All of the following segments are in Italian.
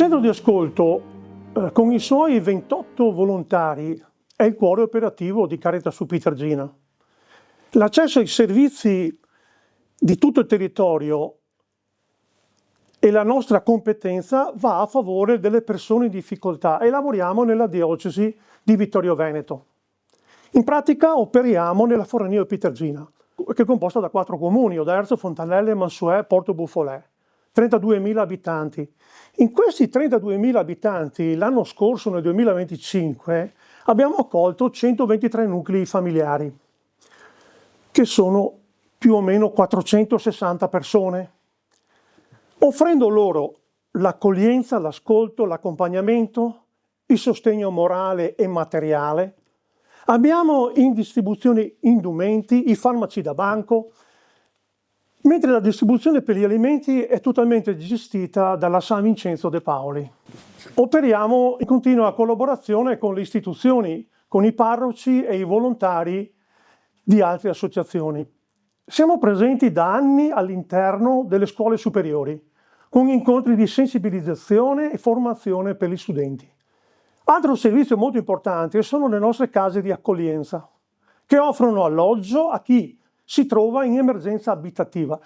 centro di ascolto, con i suoi 28 volontari, è il cuore operativo di Caritas Supitergina. L'accesso ai servizi di tutto il territorio e la nostra competenza va a favore delle persone in difficoltà e lavoriamo nella diocesi di Vittorio Veneto. In pratica operiamo nella Forlanini Pitergina, che è composta da 4 comuni: Oderzo, Fontanelle, Mansuè, Porto Buffolè. 32.000 abitanti. In questi 32.000 abitanti, l'anno scorso, nel 2025, abbiamo accolto 123 nuclei familiari, che sono più o meno 460 persone, offrendo loro l'accoglienza, l'ascolto, l'accompagnamento, il sostegno morale e materiale. Abbiamo in distribuzione indumenti, i farmaci da banco, mentre la distribuzione per gli alimenti è totalmente gestita dalla San Vincenzo De Paoli. Operiamo in continua collaborazione con le istituzioni, con i parroci e i volontari di altre associazioni. Siamo presenti da anni all'interno delle scuole superiori, con incontri di sensibilizzazione e formazione per gli studenti. Altro servizio molto importante sono le nostre case di accoglienza, che offrono alloggio a chi si trova in emergenza abitativa.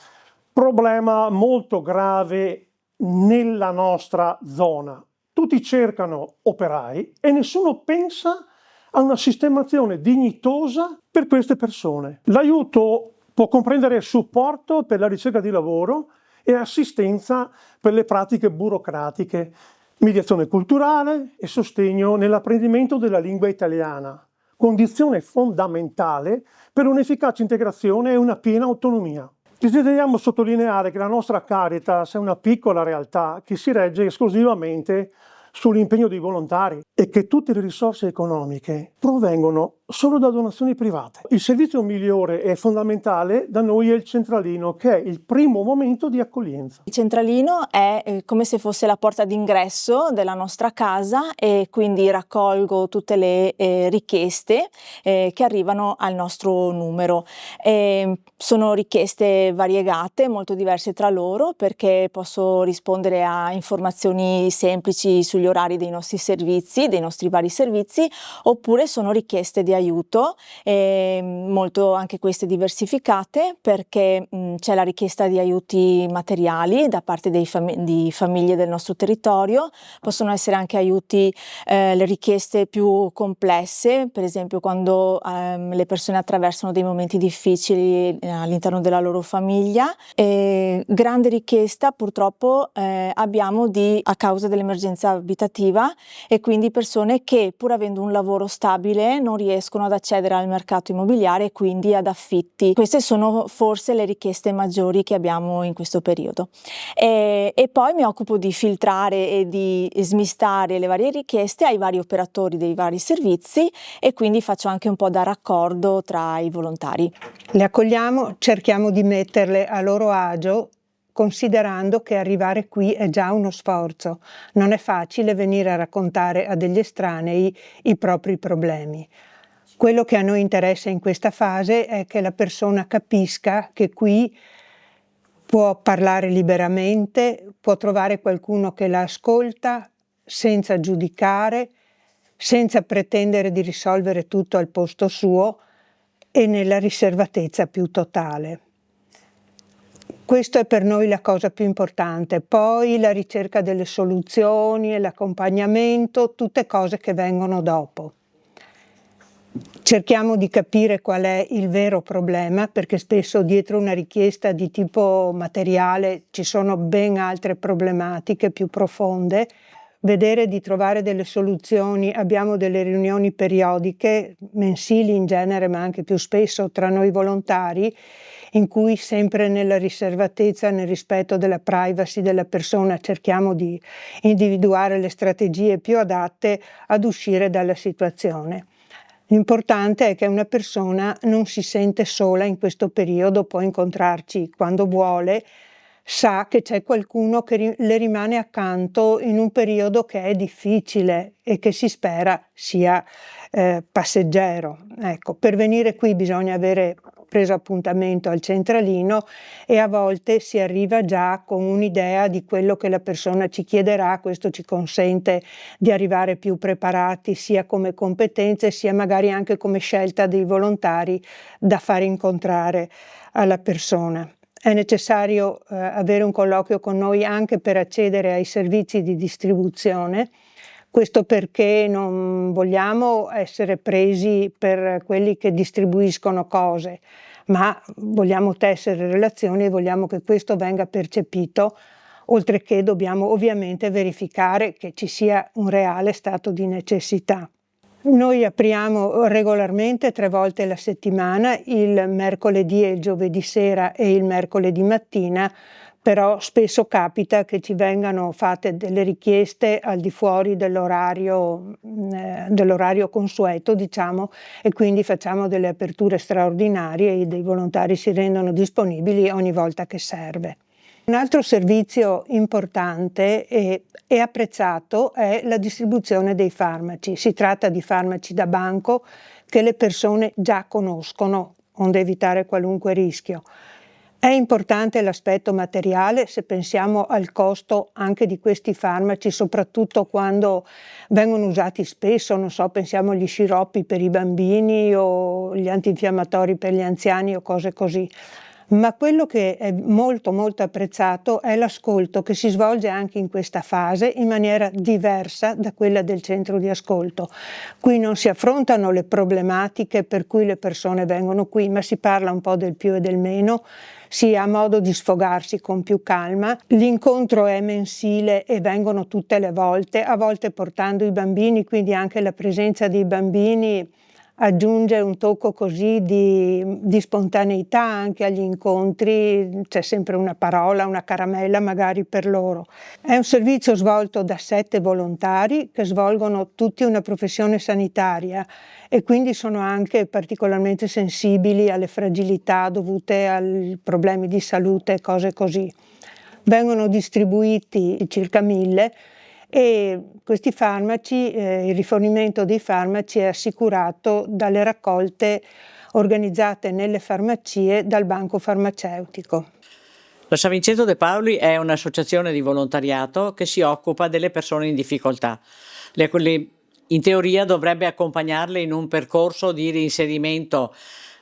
Problema molto grave nella nostra zona. Tutti cercano operai e nessuno pensa a una sistemazione dignitosa per queste persone. L'aiuto può comprendere supporto per la ricerca di lavoro e assistenza per le pratiche burocratiche, mediazione culturale e sostegno nell'apprendimento della lingua italiana, condizione fondamentale per un'efficace integrazione e una piena autonomia. Desideriamo sottolineare che la nostra Caritas è una piccola realtà che si regge esclusivamente sull'impegno dei volontari e che tutte le risorse economiche provengono solo da donazioni private. Il servizio migliore e fondamentale da noi è il centralino, che è il primo momento di accoglienza. Il centralino è come se fosse la porta d'ingresso della nostra casa e quindi raccolgo tutte le richieste che arrivano al nostro numero. Sono richieste variegate, molto diverse tra loro, perché posso rispondere a informazioni semplici sugli orari dei nostri servizi, dei nostri vari servizi, oppure sono richieste di aiuto, molto anche queste diversificate, perché c'è la richiesta di aiuti materiali da parte di famiglie del nostro territorio. Possono essere anche aiuti, le richieste più complesse, per esempio quando le persone attraversano dei momenti difficili all'interno della loro famiglia. Grande richiesta purtroppo abbiamo a causa dell'emergenza abitativa, e quindi persone che, pur avendo un lavoro stabile, non riescono ad accedere al mercato immobiliare e quindi ad affitti. Queste sono forse le richieste maggiori che abbiamo in questo periodo. E poi mi occupo di filtrare e di smistare le varie richieste ai vari operatori dei vari servizi, e quindi faccio anche un po' da raccordo tra i volontari. Le accogliamo, cerchiamo di metterle a loro agio, considerando che arrivare qui è già uno sforzo. Non è facile venire a raccontare a degli estranei i propri problemi. Quello che a noi interessa in questa fase è che la persona capisca che qui può parlare liberamente, può trovare qualcuno che la ascolta senza giudicare, senza pretendere di risolvere tutto al posto suo e nella riservatezza più totale. Questo è per noi la cosa più importante, poi la ricerca delle soluzioni e l'accompagnamento, tutte cose che vengono dopo. Cerchiamo di capire qual è il vero problema, perché spesso dietro una richiesta di tipo materiale ci sono ben altre problematiche più profonde. Vedere di trovare delle soluzioni. Abbiamo delle riunioni periodiche, mensili in genere, ma anche più spesso tra noi volontari, in cui sempre nella riservatezza, nel rispetto della privacy della persona, cerchiamo di individuare le strategie più adatte ad uscire dalla situazione. L'importante è che una persona non si sente sola in questo periodo, può incontrarci quando vuole, sa che c'è qualcuno che le rimane accanto in un periodo che è difficile e che si spera sia passeggero. Ecco, per venire qui bisogna avere preso appuntamento al centralino e a volte si arriva già con un'idea di quello che la persona ci chiederà. Questo ci consente di arrivare più preparati sia come competenze sia magari anche come scelta dei volontari da fare incontrare alla persona. È necessario avere un colloquio con noi anche per accedere ai servizi di distribuzione. Questo perché non vogliamo essere presi per quelli che distribuiscono cose, ma vogliamo tessere relazioni e vogliamo che questo venga percepito, oltre che dobbiamo ovviamente verificare che ci sia un reale stato di necessità. Noi apriamo regolarmente 3 volte alla settimana, il mercoledì e il giovedì sera e il mercoledì mattina, però spesso capita che ci vengano fatte delle richieste al di fuori dell'orario consueto, diciamo, e quindi facciamo delle aperture straordinarie e dei volontari si rendono disponibili ogni volta che serve. Un altro servizio importante e apprezzato è la distribuzione dei farmaci. Si tratta di farmaci da banco che le persone già conoscono, onde evitare qualunque rischio. È importante l'aspetto materiale se pensiamo al costo anche di questi farmaci, soprattutto quando vengono usati spesso, non so, pensiamo agli sciroppi per i bambini o gli antinfiammatori per gli anziani o cose così. Ma quello che è molto apprezzato è l'ascolto che si svolge anche in questa fase in maniera diversa da quella del centro di ascolto. Qui non si affrontano le problematiche per cui le persone vengono qui, ma si parla un po' del più e del meno, si ha modo di sfogarsi con più calma. L'incontro è mensile e vengono tutte le volte, a volte portando i bambini, quindi anche la presenza dei bambini aggiunge un tocco così di spontaneità anche agli incontri, c'è sempre una parola, una caramella magari per loro. È un servizio svolto da 7 volontari che svolgono tutti una professione sanitaria e quindi sono anche particolarmente sensibili alle fragilità dovute ai problemi di salute e cose così. Vengono distribuiti circa 1000 e questi farmaci, il rifornimento dei farmaci è assicurato dalle raccolte organizzate nelle farmacie dal banco farmaceutico. La San Vincenzo De Paoli è un'associazione di volontariato che si occupa delle persone in difficoltà. In teoria dovrebbe accompagnarle in un percorso di reinserimento.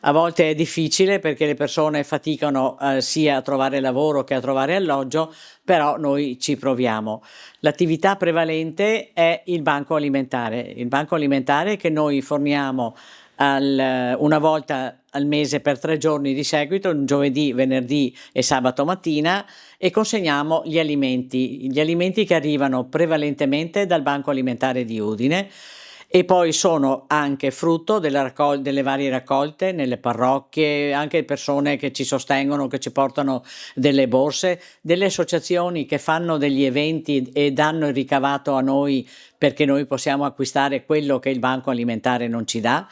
A volte è difficile perché le persone faticano sia a trovare lavoro che a trovare alloggio, però noi ci proviamo. L'attività prevalente è il banco alimentare che noi forniamo una volta al mese per 3 giorni di seguito, un giovedì, venerdì e sabato mattina, e consegniamo gli alimenti che arrivano prevalentemente dal banco alimentare di Udine. E poi sono anche frutto delle varie raccolte nelle parrocchie, anche persone che ci sostengono, che ci portano delle borse, delle associazioni che fanno degli eventi e danno il ricavato a noi perché noi possiamo acquistare quello che il banco alimentare non ci dà,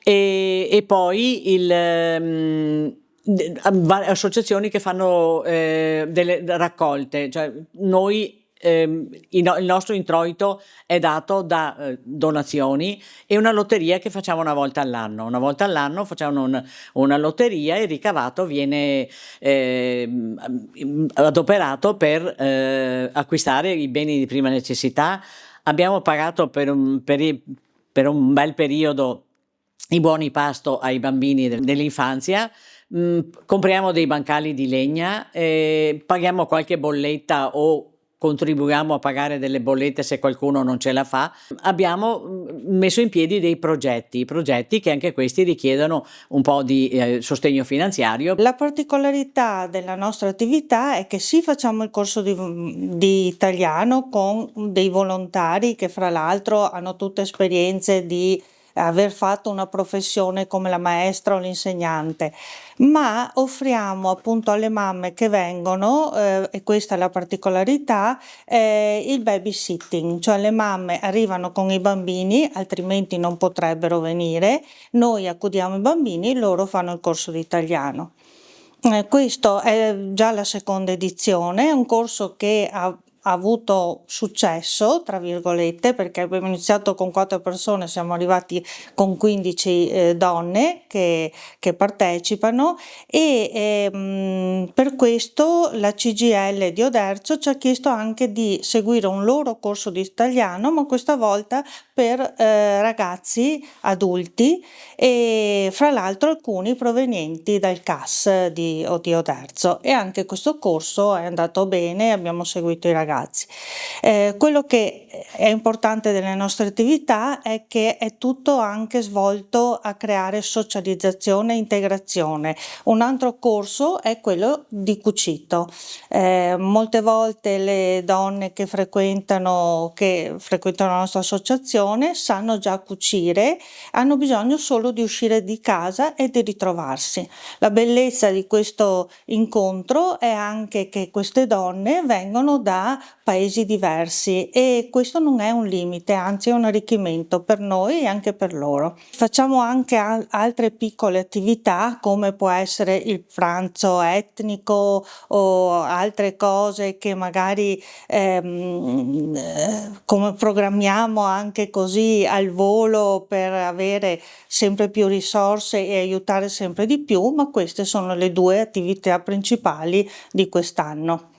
e poi associazioni che fanno delle raccolte, cioè noi il nostro introito è dato da donazioni e una lotteria che facciamo una volta all'anno. Una volta all'anno facciamo una lotteria e il ricavato viene adoperato per acquistare i beni di prima necessità. Abbiamo pagato per un bel periodo i buoni pasto ai bambini dell'infanzia. Compriamo dei bancali di legna, paghiamo qualche bolletta o contribuiamo a pagare delle bollette se qualcuno non ce la fa. Abbiamo messo in piedi dei progetti che anche questi richiedono un po' di sostegno finanziario. La particolarità della nostra attività è che sì, facciamo il corso di italiano con dei volontari che fra l'altro hanno tutte esperienze di aver fatto una professione come la maestra o l'insegnante, ma offriamo appunto alle mamme che vengono, e questa è la particolarità, il babysitting, cioè le mamme arrivano con i bambini, altrimenti non potrebbero venire, noi accudiamo i bambini, loro fanno il corso di italiano. Questo è già la seconda edizione, è un corso che ha avuto successo, tra virgolette, perché abbiamo iniziato con 4 persone, siamo arrivati con 15 donne che partecipano e per questo la CGIL di Oderzo ci ha chiesto anche di seguire un loro corso di italiano, ma questa volta per ragazzi adulti e fra l'altro alcuni provenienti dal CAS di Oderzo, e anche questo corso è andato bene, abbiamo seguito i ragazzi. Quello che è importante delle nostre attività è che è tutto anche svolto a creare socializzazione e integrazione. Un altro corso è quello di cucito. Molte volte le donne che frequentano la nostra associazione sanno già cucire, hanno bisogno solo di uscire di casa e di ritrovarsi. La bellezza di questo incontro è anche che queste donne vengono da paesi diversi e questo non è un limite, anzi è un arricchimento per noi e anche per loro. Facciamo anche altre piccole attività come può essere il pranzo etnico o altre cose che magari come programmiamo anche così al volo per avere sempre più risorse e aiutare sempre di più, ma queste sono le 2 attività principali di quest'anno.